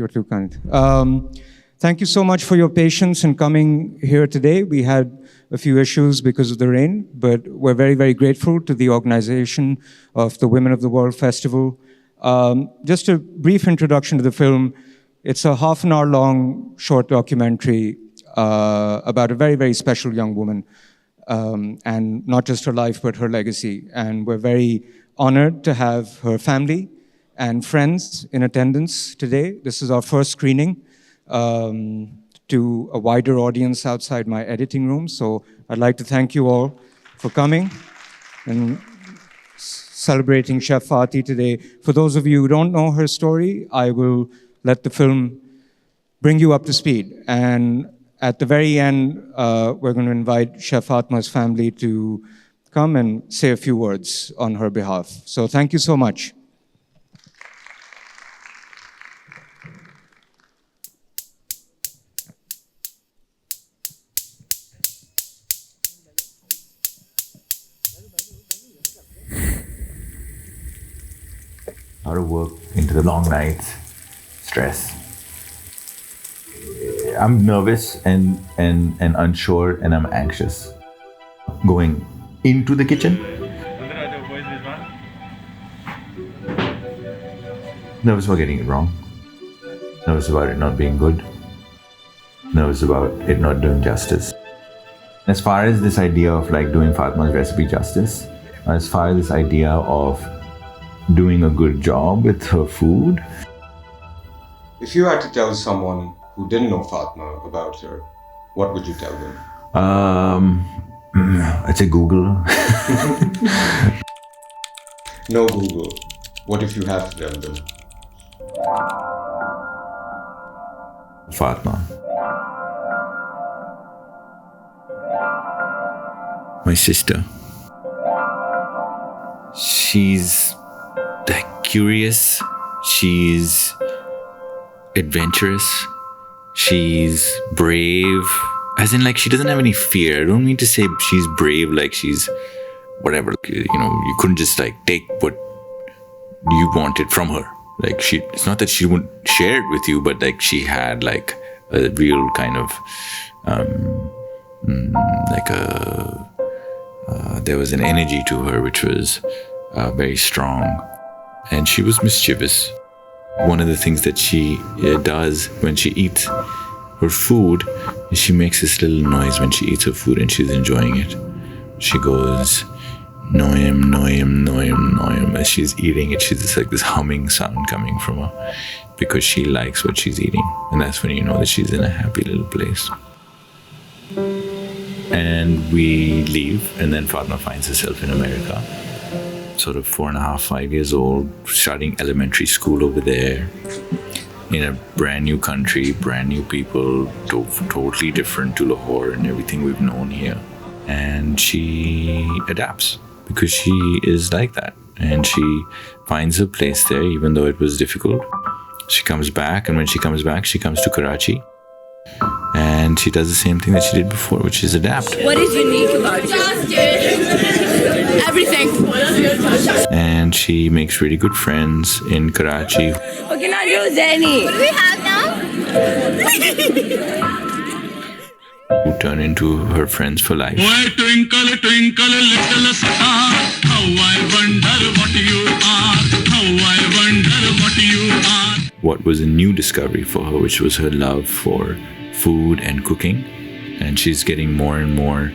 you're too kind. Thank you so much for your patience in coming here today. We had a few issues because of the rain, but we're very, very grateful to the organization of the Women of the World Festival. Just a brief introduction to the film. It's a half-an-hour long short documentary about a very, very special young woman, and not just her life, but her legacy. And we're very honored to have her family and friends in attendance today. This is our first screening to a wider audience outside my editing room. So I'd like to thank you all for coming and celebrating Chef Fati today. For those of you who don't know her story, I will let the film bring you up to speed. And at the very end, we're going to invite Chef Fatma's family to come and say a few words on her behalf. So thank you so much. Out of work, into the long nights, stress. I'm nervous and unsure, and I'm anxious. Going into the kitchen. Nervous about getting it wrong. Nervous about it not being good. Nervous about it not doing justice. As far as this idea of like doing Fatma's recipe justice, as far as this idea of doing a good job with her food. If you had to tell someone who didn't know Fatma about her, what would you tell them? I'd say Google. No Google. What if you have to tell them? Fatma. My sister. She's like curious, she's adventurous, she's brave, as in like she doesn't have any fear. I don't mean to say she's brave like she's whatever, you know, you couldn't just like take what you wanted from her. Like it's not that she wouldn't share it with you, but like she had like a real kind of there was an energy to her which was very strong. And she was mischievous. One of the things that she does when she eats her food is she makes this little noise when she eats her food and she's enjoying it. She goes, noyam, noyam, noyam, noyam. As she's eating it, she's just like this humming sound coming from her because she likes what she's eating. And that's when you know that she's in a happy little place. And we leave, and then Fatma finds herself in America. Sort of 4.5, 5 years old, starting elementary school over there, in a brand new country, brand new people, totally different to Lahore and everything we've known here. And she adapts because she is like that. And she finds her place there, even though it was difficult. She comes back, and when she comes back, she comes to Karachi. And she does the same thing that she did before, which is adapt. What is unique about you? Everything. And she makes really good friends in Karachi. Okay, now do Zeni. What do we have now? Who turn into her friends for life. Why twinkle, twinkle, little star, how I wonder what you are, how I wonder what you are. What was a new discovery for her, which was her love for food and cooking. And she's getting more and more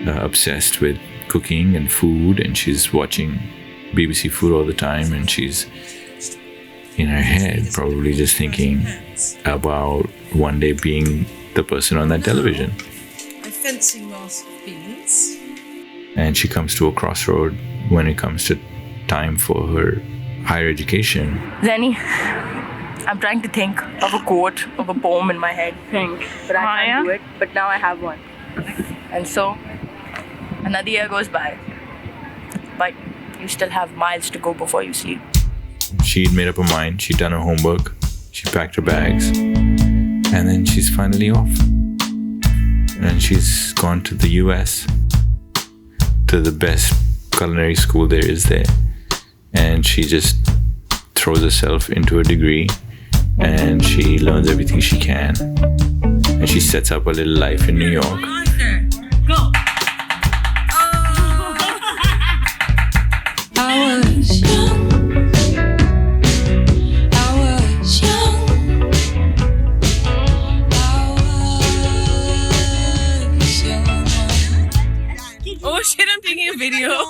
obsessed with cooking and food, and she's watching BBC Food all the time, and she's in her head probably just thinking about one day being the person on that television. My fencing mask beans. And she comes to a crossroad when it comes to time for her higher education. Zeni, I'm trying to think of a quote, of a poem in my head, but I can't do it. But now I have one. And so, another year goes by, but you still have miles to go before you sleep. She'd made up her mind, she'd done her homework, she packed her bags, and then she's finally off. And she's gone to the US, to the best culinary school there is there. And she just throws herself into a degree and she learns everything she can. And she sets up a little life in New York. Go. I was young. Oh shit, I'm taking a video.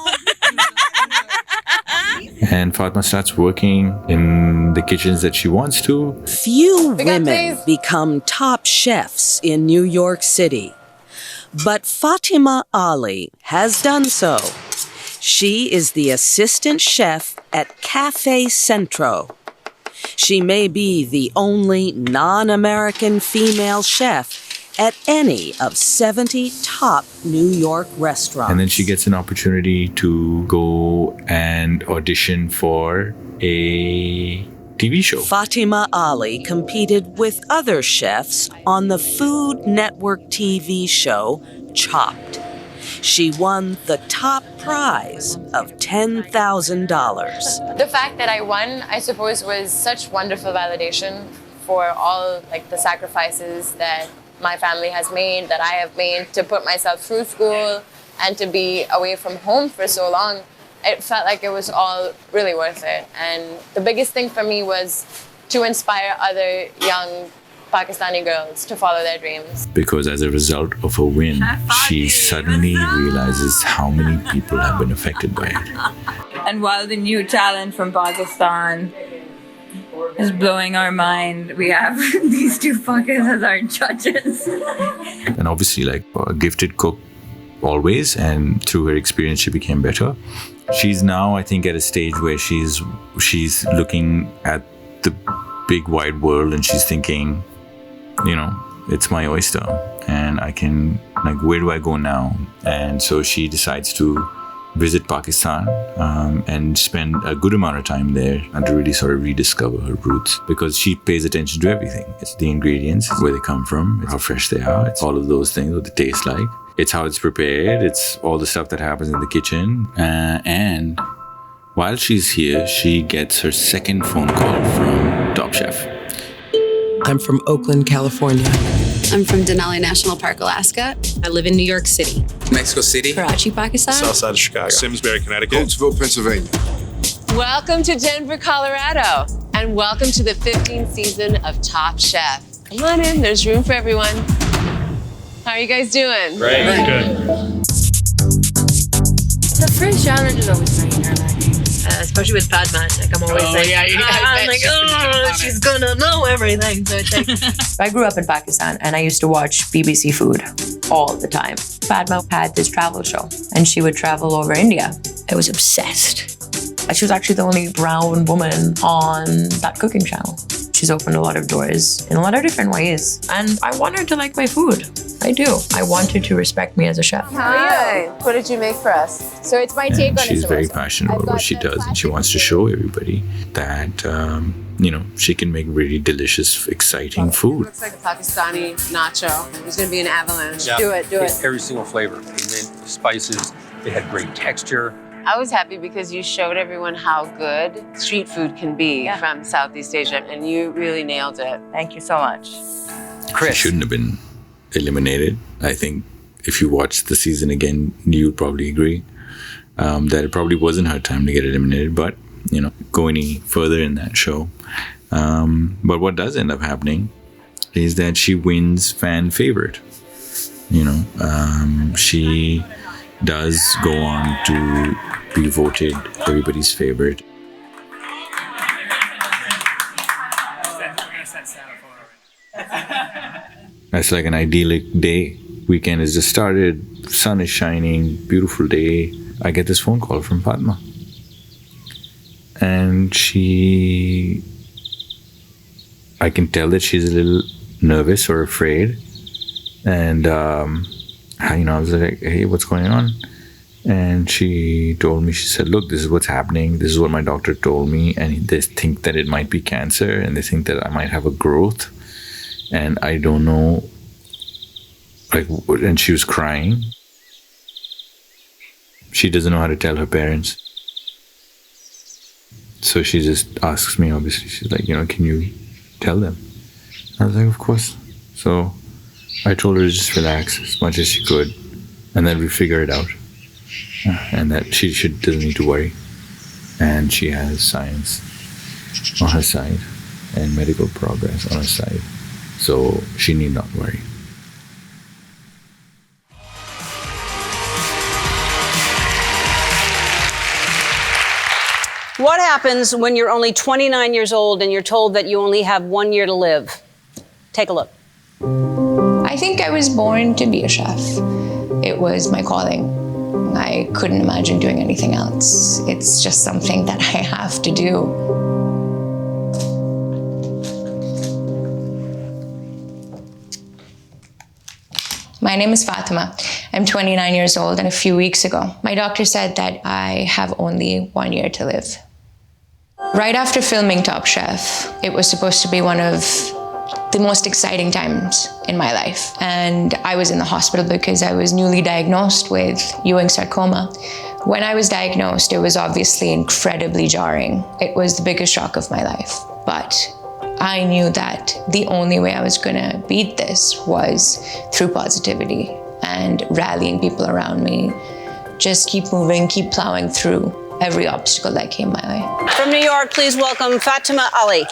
And Fatma starts working in the kitchens that she wants to. Few women become top chefs in New York City, but Fatima Ali has done so. She is the assistant chef at Cafe Centro. She may be the only non-American female chef at any of 70 top New York restaurants. And then she gets an opportunity to go and audition for a TV show. Fatima Ali competed with other chefs on the Food Network TV show Chopped. She won the top prize of $10,000. The fact that I won, I suppose, was such wonderful validation for all the sacrifices that my family has made, that I have made to put myself through school and to be away from home for so long. It felt like it was all really worth it. And the biggest thing for me was to inspire other young Pakistani girls to follow their dreams. Because as a result of her win, she suddenly realizes how many people have been affected by it. And while the new talent from Pakistan is blowing our mind, we have these two fuckers as our judges. And obviously, a gifted cook always, and through her experience, she became better. She's now, I think, at a stage where she's looking at the big wide world and she's thinking, it's my oyster, and I can, where do I go now? And so she decides to visit Pakistan and spend a good amount of time there and to really sort of rediscover her roots, because she pays attention to everything. It's the ingredients, it's where they come from, it's how fresh they are, it's all of those things, what they taste like, it's how it's prepared, it's all the stuff that happens in the kitchen. And while she's here, she gets her second phone call from Top Chef. I'm from Oakland, California. I'm from Denali National Park, Alaska. I live in New York City. Mexico City. Karachi, Pakistan. Southside of Chicago. Simsbury, Connecticut. Coatesville, Pennsylvania. Welcome to Denver, Colorado. And welcome to the 15th season of Top Chef. Come on in, there's room for everyone. How are you guys doing? Great. Good. The first challenge is always very nerve-wracking. Especially with Padma, I'm always she's gonna know everything. So it's I grew up in Pakistan and I used to watch BBC Food all the time. Padma had this travel show and she would travel over India. I was obsessed. She was actually the only brown woman on that cooking channel. She's opened a lot of doors in a lot of different ways. And I want her to like my food. I do. I want her to respect me as a chef. Hi. What did you make for us? So it's my take on it. She's very passionate about what she does, and she wants to show everybody that, she can make really delicious, exciting food. Looks like a Pakistani nacho. There's going to be an avalanche. Yeah. Do it. Every single flavor. The spices, they had great texture. I was happy because you showed everyone how good street food can be from Southeast Asia, and you really nailed it. Thank you so much. She shouldn't have been eliminated. I think if you watch the season again, you'd probably agree that it probably wasn't her time to get eliminated, but, go any further in that show. But what does end up happening is that she wins fan favorite. She does go on to be voted everybody's favorite. That's like an idyllic day. Weekend has just started, sun is shining, beautiful day. I get this phone call from Padma. And I can tell that she's a little nervous or afraid. And, I was like, hey, what's going on? And she told me, she said, look, this is what's happening. This is what my doctor told me. And they think that it might be cancer, and they think that I might have a growth. And I don't know, and she was crying. She doesn't know how to tell her parents. So she just asks me, obviously, she's like, can you tell them. I was like, of course. So I told her to just relax as much as she could, and then we figure it out. And that she doesn't need to worry. And she has science on her side and medical progress on her side. So she need not worry. What happens when you're only 29 years old and you're told that you only have 1 year to live? Take a look. I think I was born to be a chef. It was my calling. I couldn't imagine doing anything else. It's just something that I have to do. My name is Fatima. I'm 29 years old, and a few weeks ago, my doctor said that I have only 1 year to live. Right after filming Top Chef, it was supposed to be one of the most exciting times in my life. And I was in the hospital because I was newly diagnosed with Ewing sarcoma. When I was diagnosed, it was obviously incredibly jarring. It was the biggest shock of my life. But I knew that the only way I was gonna beat this was through positivity and rallying people around me. Just keep moving, keep plowing through every obstacle that came my way. From New York, please welcome Fatima Ali.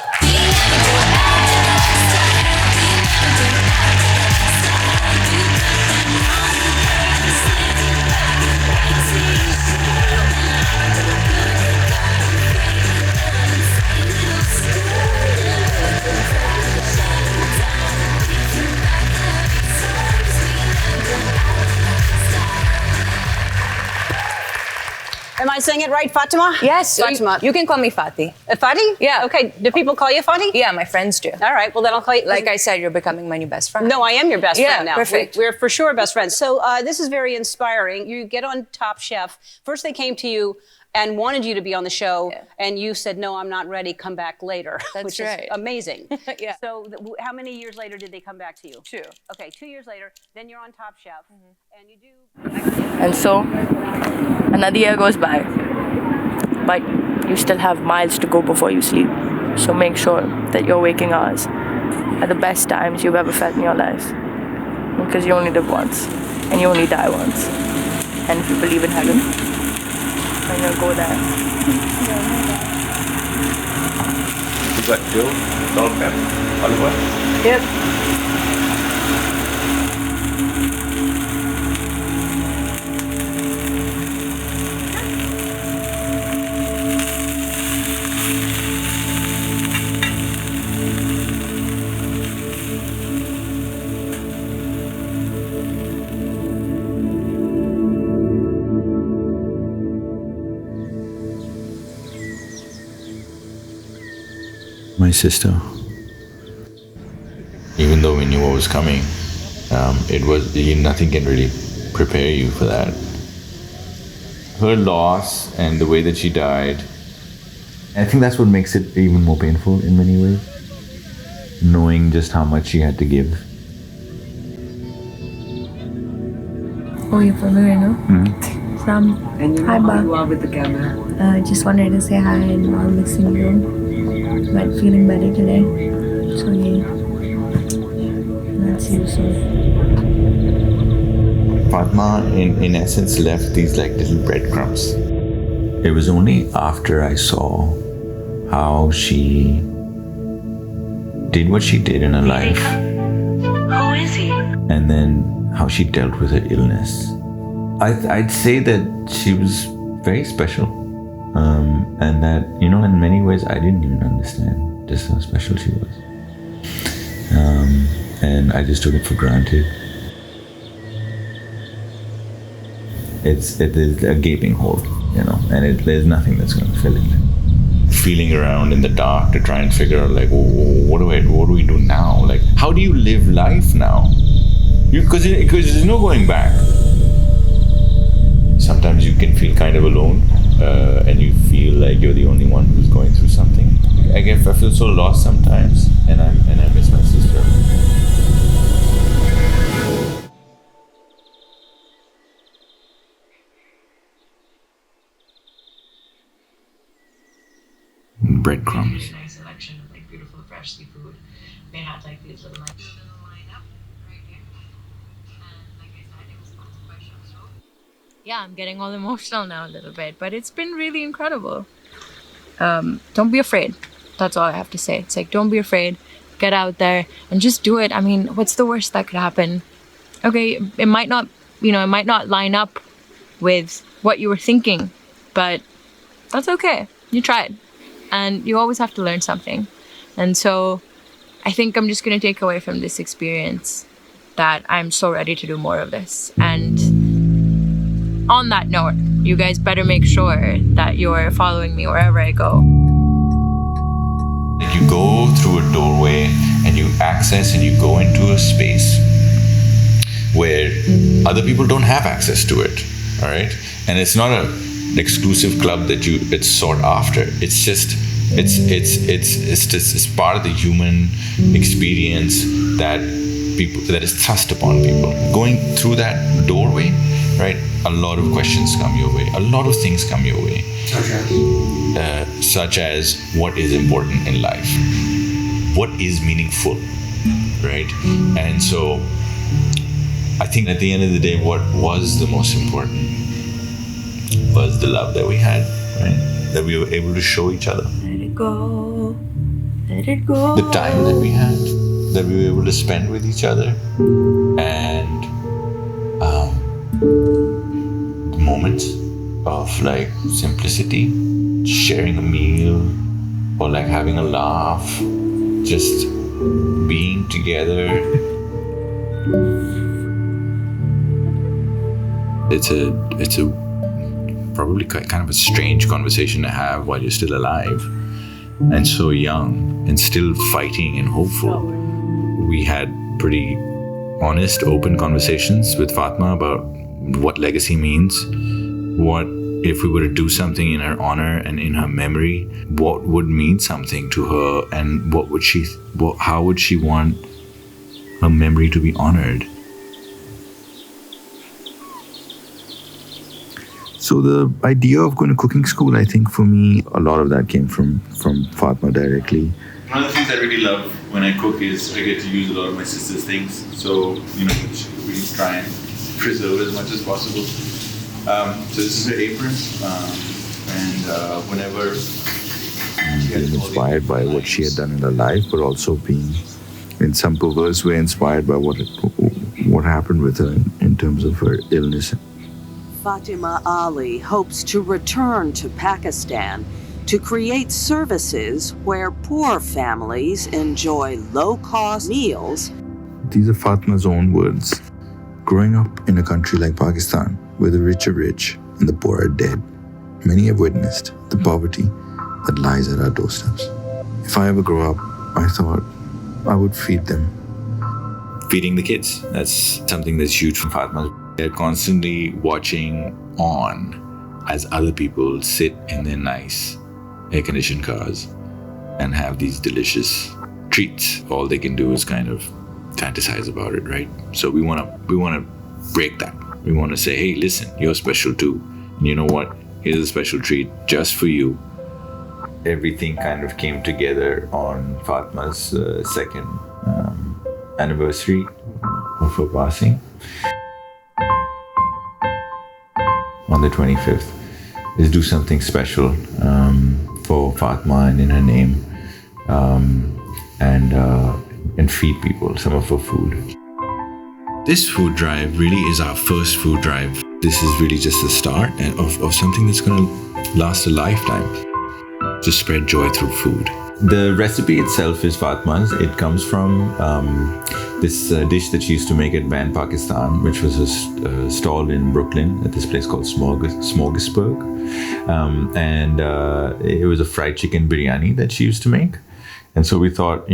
Am I saying it right, Fatima? Yes, Fatima. you can call me Fati. Fati? Yeah. Okay, do people call you Fati? Yeah, my friends do. All right, well then I'll call you. Like I said, you're becoming my new best friend. No, I am your best friend now. Perfect. We're for sure best friends. So this is very inspiring. You get on Top Chef. First they came to you and wanted you to be on the show, and you said, no, I'm not ready, come back later. That's which right. is amazing. Yeah. So how many years later did they come back to you? 2. Okay, 2 years later, then you're on Top Chef, and you do... And so another year goes by, but you still have miles to go before you sleep. So make sure that your waking hours are the best times you've ever felt in your life. Because you only live once, and you only die once. And if you believe in heaven, then you'll go there. You got Joe, salt, pepper, olive oil? Yep. My sister. Even though we knew what was coming, nothing can really prepare you for that. Her loss and the way that she died, I think that's what makes it even more painful in many ways. Knowing just how much she had to give. Oh, you're familiar, no? From hi, Ba. You are with the camera. Just wanted to say hi and I'm missing you. But feeling better today. So yeah. That's you soon. Fatma, in essence, left these like little breadcrumbs. It was only after I saw how she did what she did in her life. Who is he? And then how she dealt with her illness. I'd say that she was very special. And that, in many ways, I didn't even understand just how special she was. And I just took it for granted. It is a gaping hole, and there's nothing that's going to fill it. Feeling around in the dark to try and figure out, like, what do we do now? Like, how do you live life now? Because there's no going back. Sometimes you can feel kind of alone, and you feel like you're the only one who's going through something. I feel so lost sometimes, and I miss my sister. Breadcrumbs. freshly food. They had like these little lineup right here. And like I said, it was sponsored by Chef. Yeah, I'm getting all emotional now a little bit, but it's been really incredible. Don't be afraid. That's all I have to say. It's like, don't be afraid. Get out there and just do it. I mean, what's the worst that could happen? Okay, it might not line up with what you were thinking, but that's okay. You tried. And you always have to learn something. And so I think I'm just going to take away from this experience that I'm so ready to do more of this. And on that note, you guys better make sure that you're following me wherever I go. You go through a doorway and you access and you go into a space where other people don't have access to it, all right? And it's not an exclusive club that it's sought after. It's just it's part of the human experience that is thrust upon people. Going through that doorway, right? A lot of questions come your way. A lot of things come your way. Such as what is important in life, what is meaningful, right? And so I think at the end of the day, what was the most important was the love that we had, right? That we were able to show each other. Let it go. Let it go. The time that we had, that we were able to spend with each other, and the moments of like simplicity, sharing a meal, or like having a laugh, just being together. It's a probably kind of a strange conversation to have while you're still alive and so young and still fighting and hopeful. We had pretty honest, open conversations with Fatma about what legacy means, what if we were to do something in her honor and in her memory, what would mean something to her, and how would she want her memory to be honored. So the idea of going to cooking school, I think for me, a lot of that came from Fatma directly. One of the things I really love when I cook is I get to use a lot of my sister's things. So, we try and preserve as much as possible. So this is her apron, and whenever Being inspired by what she had done in her life, but also being, in some perverse way, inspired by what happened with her in terms of her illness. Fatima Ali hopes to return to Pakistan to create services where poor families enjoy low-cost meals. These are Fatma's own words. Growing up in a country like Pakistan, where the rich are rich and the poor are dead, many have witnessed the poverty that lies at our doorsteps. If I ever grow up, I thought I would feed them. Feeding the kids, that's something that's huge for Fatma. They're constantly watching on as other people sit in their nice air-conditioned cars and have these delicious treats. All they can do is kind of fantasize about it, right? So we want to break that. We want to say, hey, listen, you're special too. And you know what? Here's a special treat just for you. Everything kind of came together on Fatma's second anniversary of her passing. On the 25th is do something special for Fatma and in her name, and feed people some of her food. This food drive really is our first food drive. This is really just the start of something that's going to last a lifetime. To spread joy through food. The recipe itself is Fatma's. It comes from this dish that she used to make at Van Pakistan, which was a stall in Brooklyn at this place called Smorgasburg. And it was a fried chicken biryani that she used to make. And so we thought,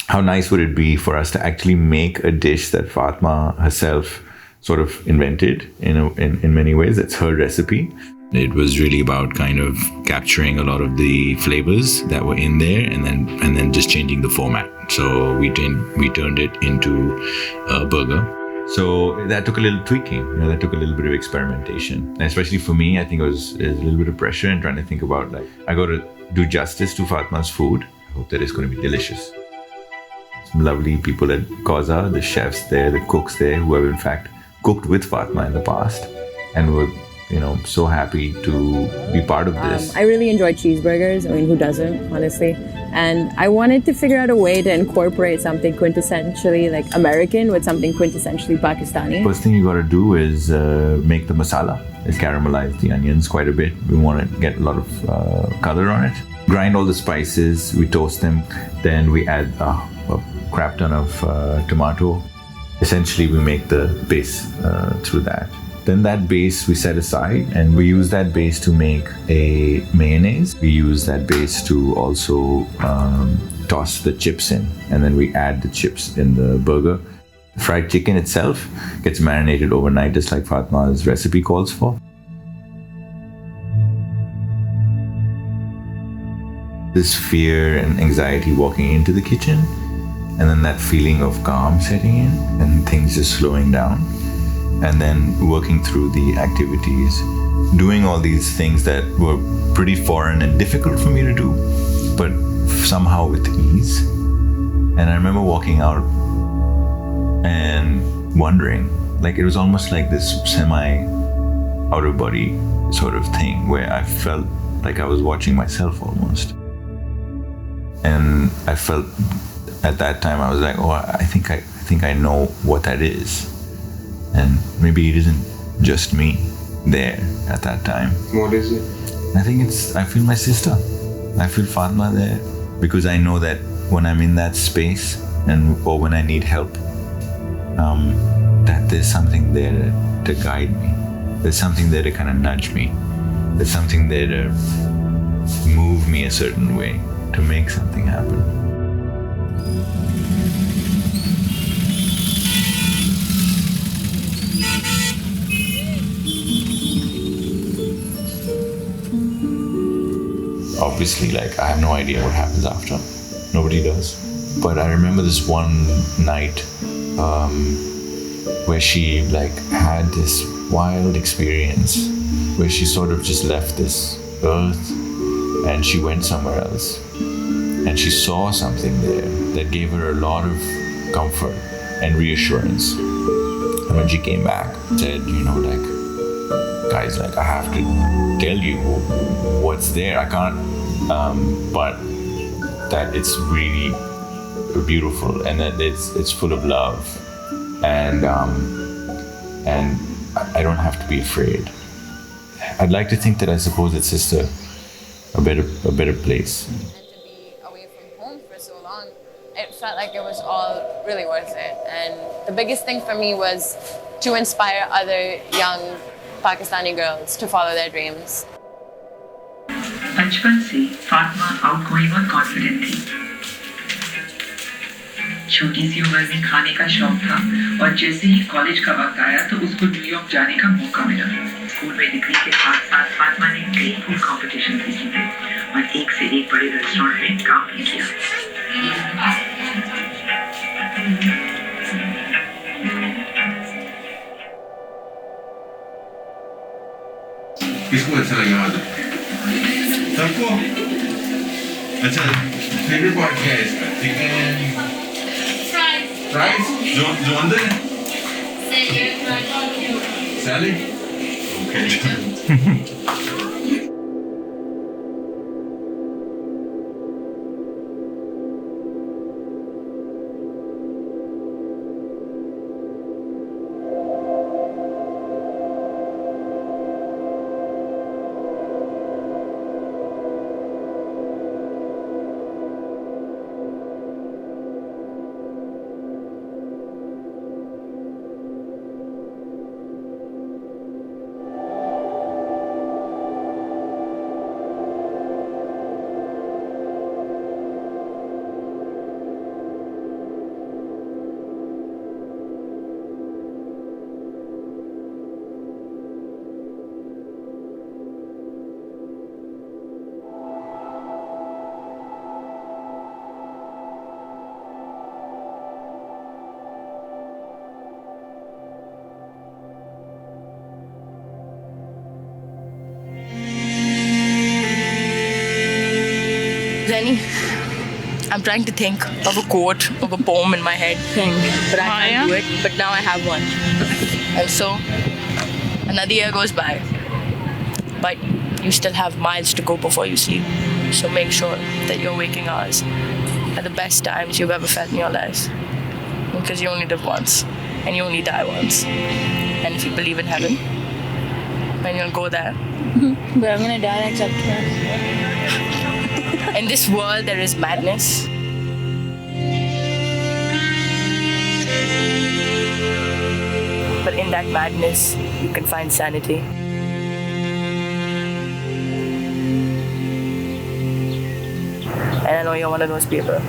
how nice would it be for us to actually make a dish that Fatma herself sort of invented in many ways. It's her recipe. It was really about kind of capturing a lot of the flavors that were in there and then just changing the format. So we turned it into a burger. So that took a little tweaking, that took a little bit of experimentation. And especially for me, I think it was a little bit of pressure in trying to think about I got to do justice to Fatma's food, hope that it's going to be delicious. Some lovely people at Koza, the chefs there, the cooks there, who have in fact cooked with Fatma in the past, and were, so happy to be part of this. I really enjoy cheeseburgers. I mean, who doesn't, honestly? And I wanted to figure out a way to incorporate something quintessentially like American with something quintessentially Pakistani. First thing you got to do is make the masala. Is caramelize the onions quite a bit. We want to get a lot of color on it. Grind all the spices, we toast them, then we add a crap ton of tomato. Essentially, we make the base through that. Then that base we set aside, and we use that base to make a mayonnaise. We use that base to also toss the chips in, and then we add the chips in the burger. The fried chicken itself gets marinated overnight, just like Fatma's recipe calls for. This fear and anxiety walking into the kitchen, and then that feeling of calm setting in, and things just slowing down. And then working through the activities, doing all these things that were pretty foreign and difficult for me to do, but somehow with ease. And I remember walking out and wondering, like it was almost like this semi-outer body sort of thing, where I felt like I was watching myself almost. And I felt at that time, I was like, oh, I think I know what that is. And maybe it isn't just me there at that time. What is it? I feel my sister. I feel Fatma there, because I know that when I'm in that space or when I need help, that there's something there to guide me. There's something there to kind of nudge me. There's something there to move me a certain way, to make something happen. Obviously, like, I have no idea what happens after. Nobody does. But I remember this one night where she had this wild experience where she sort of just left this earth and she went somewhere else. And she saw something there that gave her a lot of comfort and reassurance. And when she came back, said, guys, I have to tell you what's there. I can't, but that it's really beautiful and that it's full of love, and I don't have to be afraid. I'd like to think that I suppose it's just a better place. And to be away from home for so long, it felt like it was all really worth it. And the biggest thing for me was to inspire other young Pakistani girls to follow their dreams. बचपन से Fatima outgoing और confident थी। छोटी सी उम्र में खाने का शौक था और जैसे ही कॉलेज का वक्त आया तो उसको न्यूयॉर्क जाने का मौका मिला। स्कूल में डिग्री के साथ-साथ फातिमा ने कई फूड कॉम्पिटिशन जीते थे और एक से एक बड़े रेस्टोरेंट में काम भी किया। किसको अच्छा लगा आज? सबको? अच्छा, फेवरेट पार्ट क्या है इसका? चिकन? Fries? जो अंदर है? Salad? Okay. Jenny, I'm trying to think of a quote, of a poem in my head, but I can't do it. But now I have one. And so, another year goes by. But you still have miles to go before you sleep. So make sure that your waking hours are the best times you've ever felt in your life. Because you only live once, and you only die once. And if you believe in heaven, then you'll go there. But I'm gonna die next September. In this world, there is madness. But in that madness, you can find sanity. And I know you're one of those people.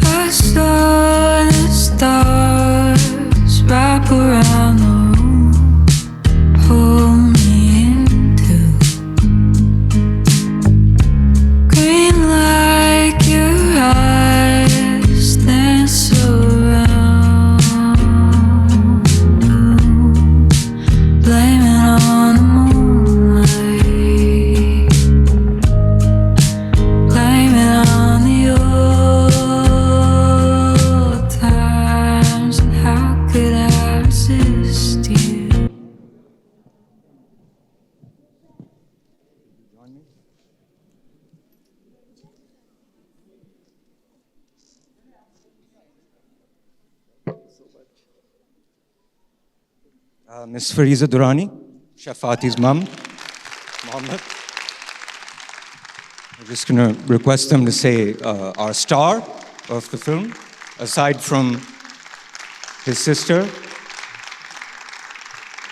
I saw the stars wrap around the room, pull me into green like your eyes dance around. Blame it on the moonlight, blame it on the old times, and how could I resist you? Ms. Fariza Durrani, Chef Fati's mom, Mohammed. We're just going to request them to say our star of the film, aside from his sister.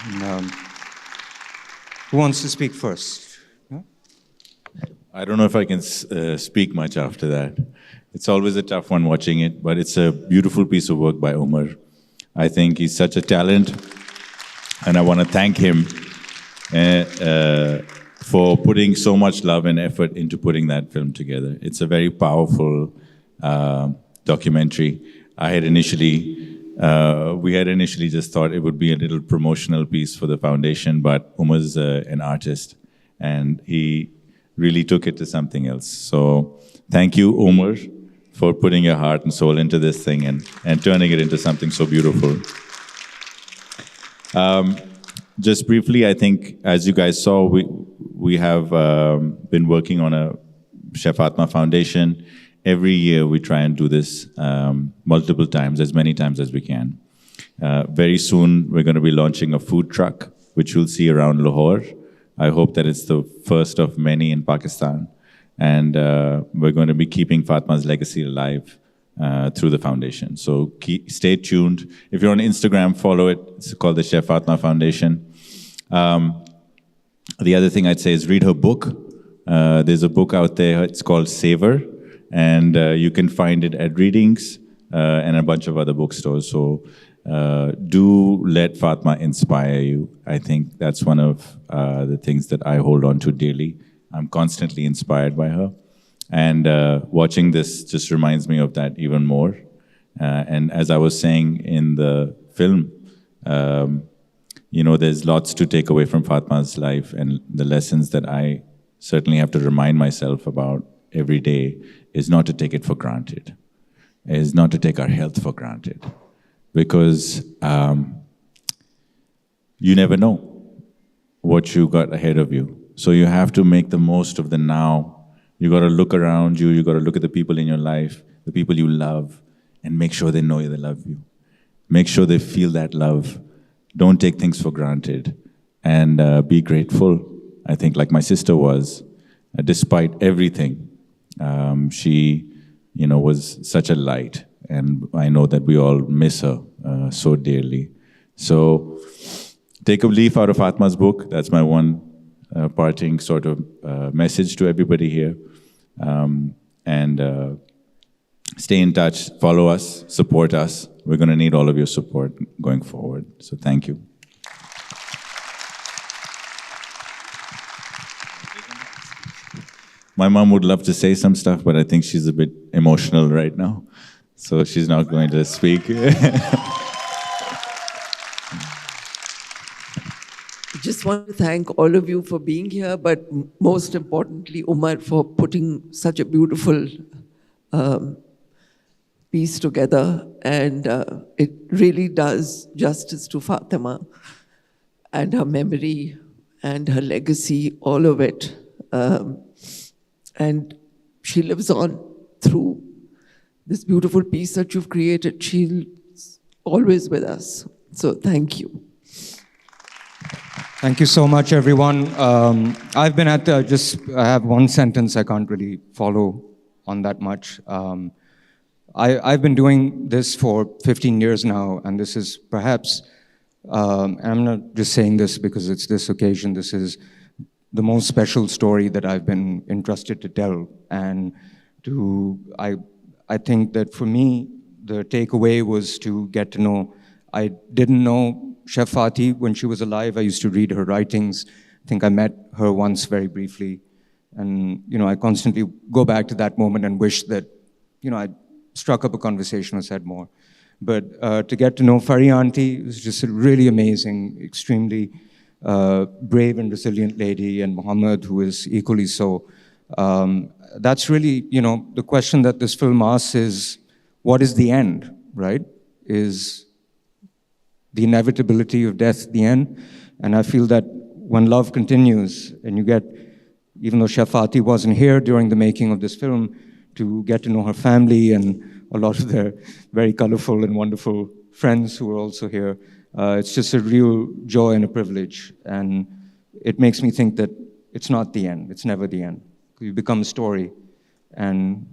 And, who wants to speak first? I don't know if I can speak much after that. It's always a tough one watching it, but it's a beautiful piece of work by Umar. I think he's such a talent, and I want to thank him for putting so much love and effort into putting that film together. It's a very powerful documentary. We had initially just thought it would be a little promotional piece for the foundation, but Umar's an artist, and he really took it to something else. So thank you, Umar, for putting your heart and soul into this thing and turning it into something so beautiful. Just briefly, I think, as you guys saw, we have been working on a Chef Fatima Foundation. Every year we try and do this multiple times, as many times as we can. Very soon we're going to be launching a food truck, which you'll see around Lahore. I hope that it's the first of many in Pakistan. And we're going to be keeping Fatma's legacy alive through the foundation. So stay tuned. If you're on Instagram, follow it. It's called the Chef Fatima Foundation. The other thing I'd say is read her book. There's a book out there. It's called Savor. And you can find it at Readings and a bunch of other bookstores. So do let Fatma inspire you. I think that's one of the things that I hold on to dearly. I'm constantly inspired by her. And watching this just reminds me of that even more. And as I was saying in the film, you know, there's lots to take away from Fatma's life, and the lessons that I certainly have to remind myself about every day is not to take it for granted, is not to take our health for granted. Because you never know what you got ahead of you. So you have to make the most of the now. You got to look around you, you got to look at the people in your life, the people you love, and make sure they know they love you. Make sure they feel that love. Don't take things for granted, and be grateful. I think like my sister was, despite everything, she, you know, was such a light, and I know that we all miss her so dearly. So take a leaf out of Fatma's book. That's my one parting sort of message to everybody here. And stay in touch, follow us, support us. We're going to need all of your support going forward. So thank you. My mom would love to say some stuff, but I think she's a bit emotional right now. So she's not going to speak. Just want to thank all of you for being here, but most importantly, Umar, for putting such a beautiful piece together. And it really does justice to Fatima and her memory and her legacy, all of it. And she lives on through this beautiful piece that you've created. She's always with us. So thank you. Thank you so much, everyone. I've been at I have one sentence I can't really follow on that much. I've been doing this for 15 years now, and this is perhaps, and I'm not just saying this because it's this occasion, this is the most special story that I've been entrusted to tell. And I think that for me, the takeaway was to get to know, I didn't know Chef Fati when she was alive. I used to read her writings. I think I met her once very briefly. And, I constantly go back to that moment and wish that, I struck up a conversation or said more. But to get to know Fari Auntie was just a really amazing, extremely brave and resilient lady, and Mohammed, who is equally so. That's really, the question that this film asks is, what is the end, right? Is the inevitability of death the end? And I feel that when love continues, and you get, even though Chef Fati wasn't here during the making of this film, to get to know her family and a lot of their very colorful and wonderful friends who are also here, it's just a real joy and a privilege. And it makes me think that it's not the end, it's never the end. You become a story, and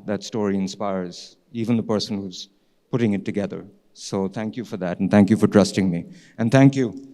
that story inspires even the person who's putting it together. So thank you for that, and thank you for trusting me. And thank you